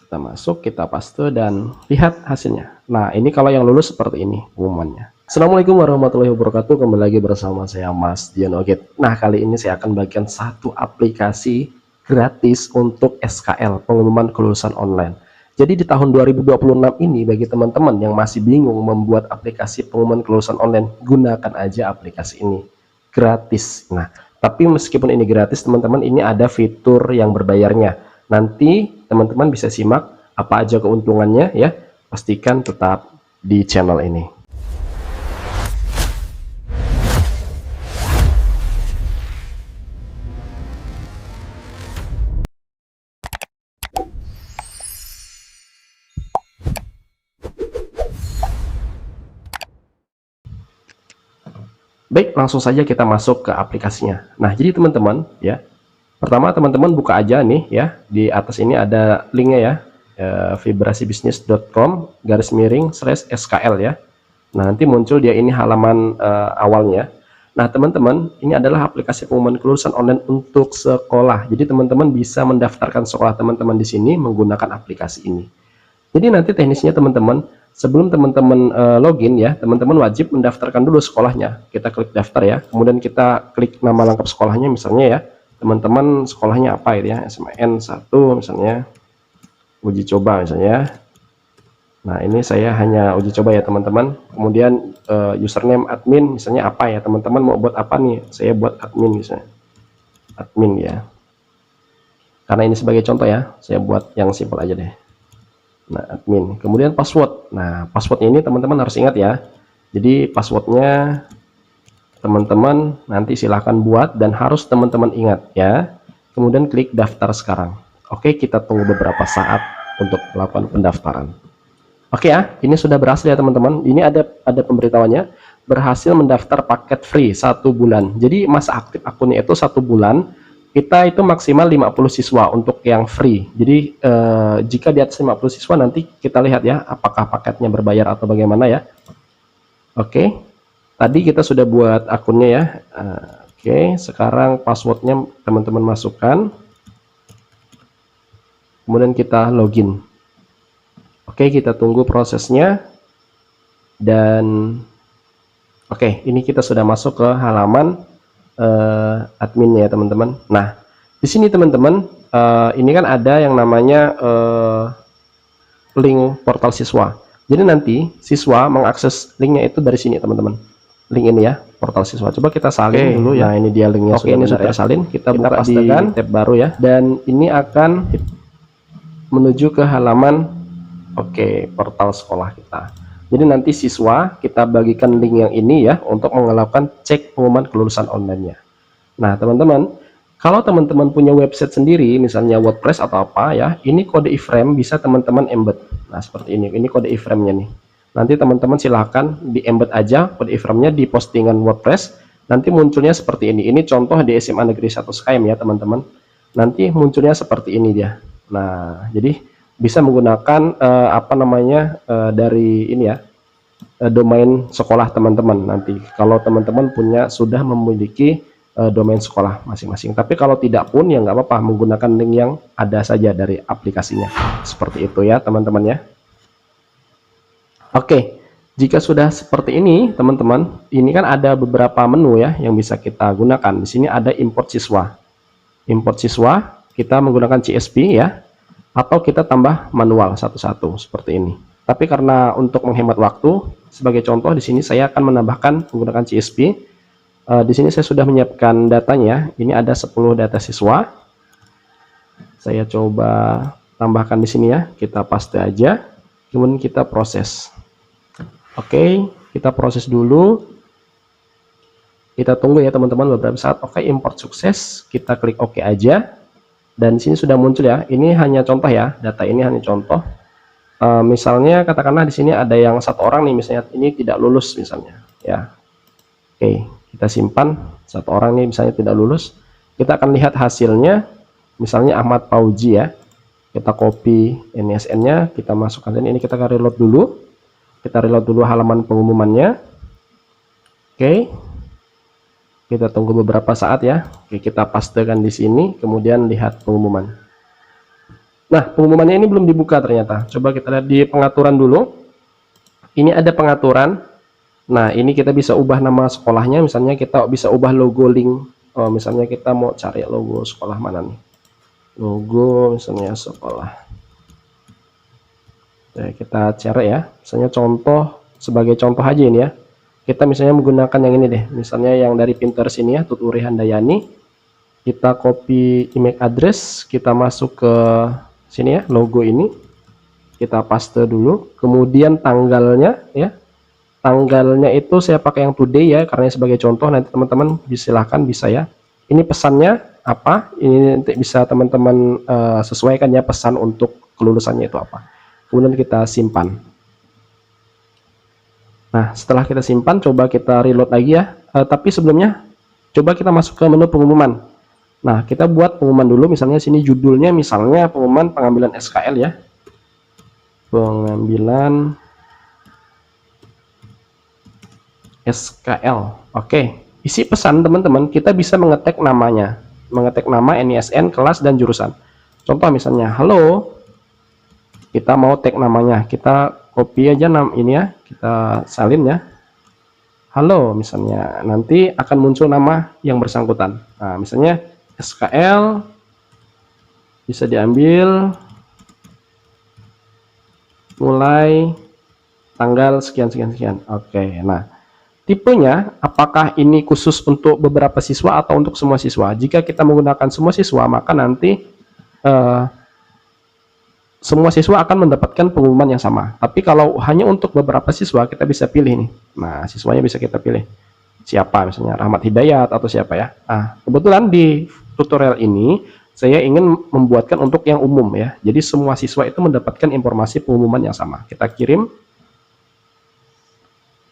Kita masuk, kita paste, dan lihat hasilnya. Nah, ini kalau yang lulus seperti ini pengumumannya. Assalamualaikum warahmatullahi wabarakatuh. Kembali lagi bersama saya Mas Dian Oget. Nah, kali ini saya akan bagikan satu aplikasi gratis untuk SKL, pengumuman kelulusan online. Jadi di tahun 2026 ini, bagi teman-teman yang masih bingung membuat aplikasi pengumuman kelulusan online, gunakan aja aplikasi ini. Gratis. Nah, tapi meskipun ini gratis, teman-teman, ini ada fitur yang berbayarnya. Nanti teman-teman bisa simak apa aja keuntungannya ya. Pastikan tetap di channel ini. Baik, langsung saja kita masuk ke aplikasinya. Nah, jadi teman-teman ya, pertama teman-teman buka aja nih ya, di atas ini ada linknya ya, vibrasibisnis.com/skl ya. Nah, nanti muncul dia ini halaman awalnya. Nah, teman-teman, ini adalah aplikasi pengumuman kelulusan online untuk sekolah. Jadi teman-teman bisa mendaftarkan sekolah teman-teman di sini menggunakan aplikasi ini. Jadi nanti teknisnya teman-teman, sebelum teman-teman login ya, teman-teman wajib mendaftarkan dulu sekolahnya. Kita klik daftar ya, kemudian kita klik nama lengkap sekolahnya misalnya ya. Teman-teman sekolahnya apa ya, SMN 1 misalnya, uji coba misalnya. Nah, ini saya hanya uji coba ya teman-teman. Kemudian username admin misalnya apa ya, teman-teman mau buat apa nih? Saya buat admin misalnya, admin ya, karena ini sebagai contoh ya, saya buat yang simpel aja deh. Nah, admin, kemudian password. Nah, passwordnya ini teman-teman harus ingat ya. Jadi passwordnya teman-teman nanti silahkan buat dan harus teman-teman ingat ya. Kemudian klik daftar sekarang. Oke, kita tunggu beberapa saat untuk melakukan pendaftaran. Oke ya, ini sudah berhasil ya teman-teman. Ini ada pemberitahuannya, berhasil mendaftar paket free 1 bulan. Jadi masa aktif akunnya itu 1 bulan. Kita itu maksimal 50 siswa untuk yang free. Jadi jika di atas 50 siswa nanti kita lihat ya apakah paketnya berbayar atau bagaimana ya. Oke, tadi kita sudah buat akunnya ya. Oke, sekarang passwordnya teman-teman masukkan, kemudian kita login. Oke, kita tunggu prosesnya. Dan oke, ini kita sudah masuk ke halaman adminnya ya teman-teman. Nah, di sini teman-teman, ini kan ada yang namanya link portal siswa. Jadi nanti siswa mengakses linknya itu dari sini teman-teman. Link ini ya, portal siswa. Coba kita salin dulu ya. Nah, ini dia linknya. Oke, ini sudah tersalin. Kita buka di tab baru ya. Dan ini akan menuju ke halaman portal sekolah kita. Jadi nanti siswa kita bagikan link yang ini ya untuk melakukan cek pengumuman kelulusan online-nya. Nah, teman-teman, kalau teman-teman punya website sendiri, misalnya WordPress atau apa ya, ini kode iframe bisa teman-teman embed. Nah, seperti ini. Ini kode iframe-nya nih. Nanti teman-teman silahkan di embed aja kode iframe-nya di postingan WordPress. Nanti munculnya seperti ini. Ini contoh di SMA Negeri 1 SKM ya, teman-teman. Nanti munculnya seperti ini dia. Nah, jadi bisa menggunakan dari ini ya, domain sekolah teman-teman. Nanti kalau teman-teman sudah memiliki domain sekolah masing-masing. Tapi kalau tidak pun ya nggak apa-apa, menggunakan link yang ada saja dari aplikasinya. Seperti itu ya teman-teman ya. Oke, jika sudah seperti ini teman-teman, ini kan ada beberapa menu ya yang bisa kita gunakan. Di sini ada import siswa. Import siswa kita menggunakan CSV ya, atau kita tambah manual satu-satu seperti ini. Tapi karena untuk menghemat waktu, sebagai contoh di sini saya akan menambahkan menggunakan CSV. Di sini saya sudah menyiapkan datanya. Ini ada 10 data siswa. Saya coba tambahkan di sini ya. Kita paste aja. Kemudian kita proses. Oke, kita proses dulu. Kita tunggu ya teman-teman beberapa saat. Oke, import sukses. Kita klik OK aja. Dan di sini sudah muncul ya. Ini hanya contoh ya. Data ini hanya contoh. Misalnya katakanlah di sini ada yang 1 orang nih, misalnya ini tidak lulus misalnya ya. Oke, kita simpan 1 orang nih misalnya tidak lulus. Kita akan lihat hasilnya. Misalnya Ahmad Fauji ya. Kita copy NISN-nya, kita masukkan ini, kita akan reload dulu. Kita reload dulu halaman pengumumannya. Oke. Kita tunggu beberapa saat ya. Oke, kita pastekan di sini, kemudian lihat pengumuman. Nah, pengumumannya ini belum dibuka ternyata. Coba kita lihat di pengaturan dulu. Ini ada pengaturan. Nah, ini kita bisa ubah nama sekolahnya. Misalnya kita bisa ubah logo link. Oh, misalnya kita mau cari logo sekolah mana nih? Logo misalnya sekolah. Oke, kita cari ya. Misalnya contoh, sebagai contoh aja ini ya. Kita misalnya menggunakan yang ini deh. Misalnya yang dari Pinterest ini ya, Tuturi Handayani. Kita copy email address, kita masuk ke sini ya, logo ini. Kita paste dulu. Kemudian tanggalnya ya. Tanggalnya itu saya pakai yang today ya, karena sebagai contoh. Nanti teman-teman silahkan bisa ya. Ini pesannya apa? Ini nanti bisa teman-teman sesuaikan ya, pesan untuk kelulusannya itu apa. Kemudian kita simpan. Nah, setelah kita simpan, coba kita reload lagi ya. Tapi sebelumnya, coba kita masuk ke menu pengumuman. Nah, kita buat pengumuman dulu. Misalnya sini judulnya, misalnya pengumuman pengambilan SKL ya. Pengambilan SKL. Oke, isi pesan teman-teman, kita bisa mengetik namanya. Mengetik nama, NISN, kelas, dan jurusan. Contoh misalnya, halo. Kita mau tag namanya. Kita copy aja nama ini ya, kita salin ya. Halo misalnya, nanti akan muncul nama yang bersangkutan. Nah, misalnya SKL bisa diambil mulai tanggal sekian sekian sekian. Oke, nah tipenya apakah ini khusus untuk beberapa siswa atau untuk semua siswa? Jika kita menggunakan semua siswa, maka nanti semua siswa akan mendapatkan pengumuman yang sama. Tapi kalau hanya untuk beberapa siswa, kita bisa pilih nih. Nah, siswanya bisa kita pilih. Siapa, misalnya Rahmat Hidayat atau siapa ya. Nah, kebetulan di tutorial ini, saya ingin membuatkan untuk yang umum ya. Jadi semua siswa itu mendapatkan informasi pengumuman yang sama. Kita kirim.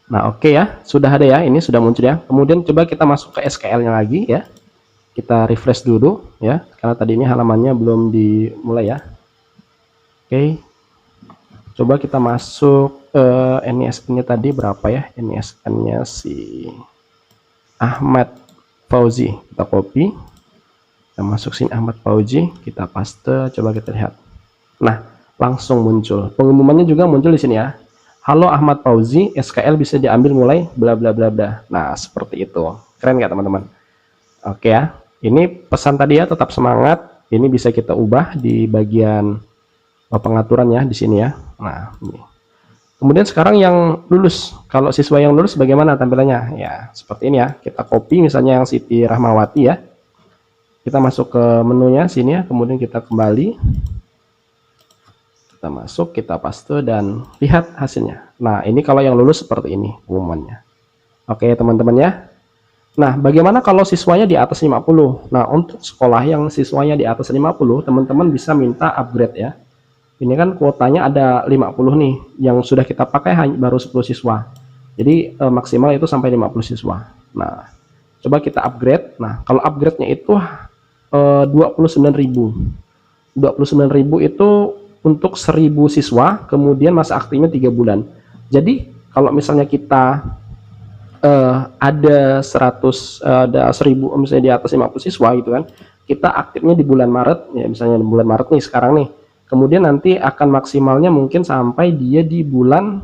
Nah, oke ya. Sudah ada ya, ini sudah muncul ya. Kemudian coba kita masuk ke SKL-nya lagi ya. Kita refresh dulu ya. Karena tadi ini halamannya belum dimulai ya. Oke, coba kita masuk NISN-nya tadi berapa ya? NISN-nya si Ahmad Fauzi. Kita copy, kita masuk sini Ahmad Fauzi, kita paste, coba kita lihat. Nah, langsung muncul. Pengumumannya juga muncul di sini ya. Halo Ahmad Fauzi, SKL bisa diambil mulai bla bla bla bla. Nah, seperti itu. Keren nggak teman-teman? Oke ya. Ini pesan tadi ya, tetap semangat. Ini bisa kita ubah di bagian pengaturannya di sini ya. Nah, ini. Kemudian sekarang yang lulus. Kalau siswa yang lulus bagaimana tampilannya? Ya, seperti ini ya. Kita copy misalnya yang Siti Rahmawati ya. Kita masuk ke menunya sini ya, kemudian kita kembali. Kita masuk, kita paste dan lihat hasilnya. Nah, ini kalau yang lulus seperti ini pengumumannya. Oke, teman-teman ya. Nah, bagaimana kalau siswanya di atas 50? Nah, untuk sekolah yang siswanya di atas 50, teman-teman bisa minta upgrade ya. Ini kan kuotanya ada 50 nih, yang sudah kita pakai hanya baru 10 siswa. Jadi maksimal itu sampai 50 siswa. Nah, coba kita upgrade. Nah, kalau upgrade-nya itu 29.000. 29.000 itu untuk 1.000 siswa, kemudian masa aktifnya 3 bulan. Jadi, kalau misalnya kita ada 1.000 misalnya di atas 50 siswa gitu kan, kita aktifnya di bulan Maret ya, misalnya di bulan Maret nih sekarang nih. Kemudian nanti akan maksimalnya mungkin sampai dia di bulan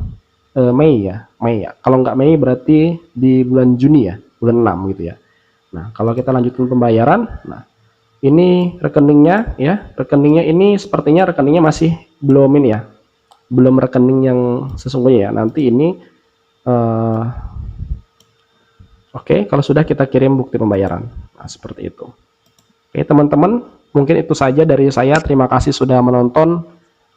Mei ya. Kalau nggak Mei berarti di bulan Juni ya, bulan 6 gitu ya. Nah, kalau kita lanjutkan pembayaran, nah ini rekeningnya ya. Rekeningnya ini sepertinya rekeningnya masih belum ini ya. Belum rekening yang sesungguhnya ya. Nanti ini oke, kalau sudah kita kirim bukti pembayaran. Nah, seperti itu. Oke, teman-teman, mungkin itu saja dari saya. Terima kasih sudah menonton.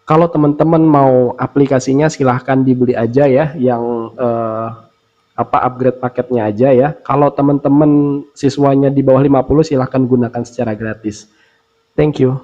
Kalau teman-teman mau aplikasinya silahkan dibeli aja ya, yang upgrade paketnya aja ya. Kalau teman-teman siswanya di bawah 50 silahkan gunakan secara gratis. Thank you.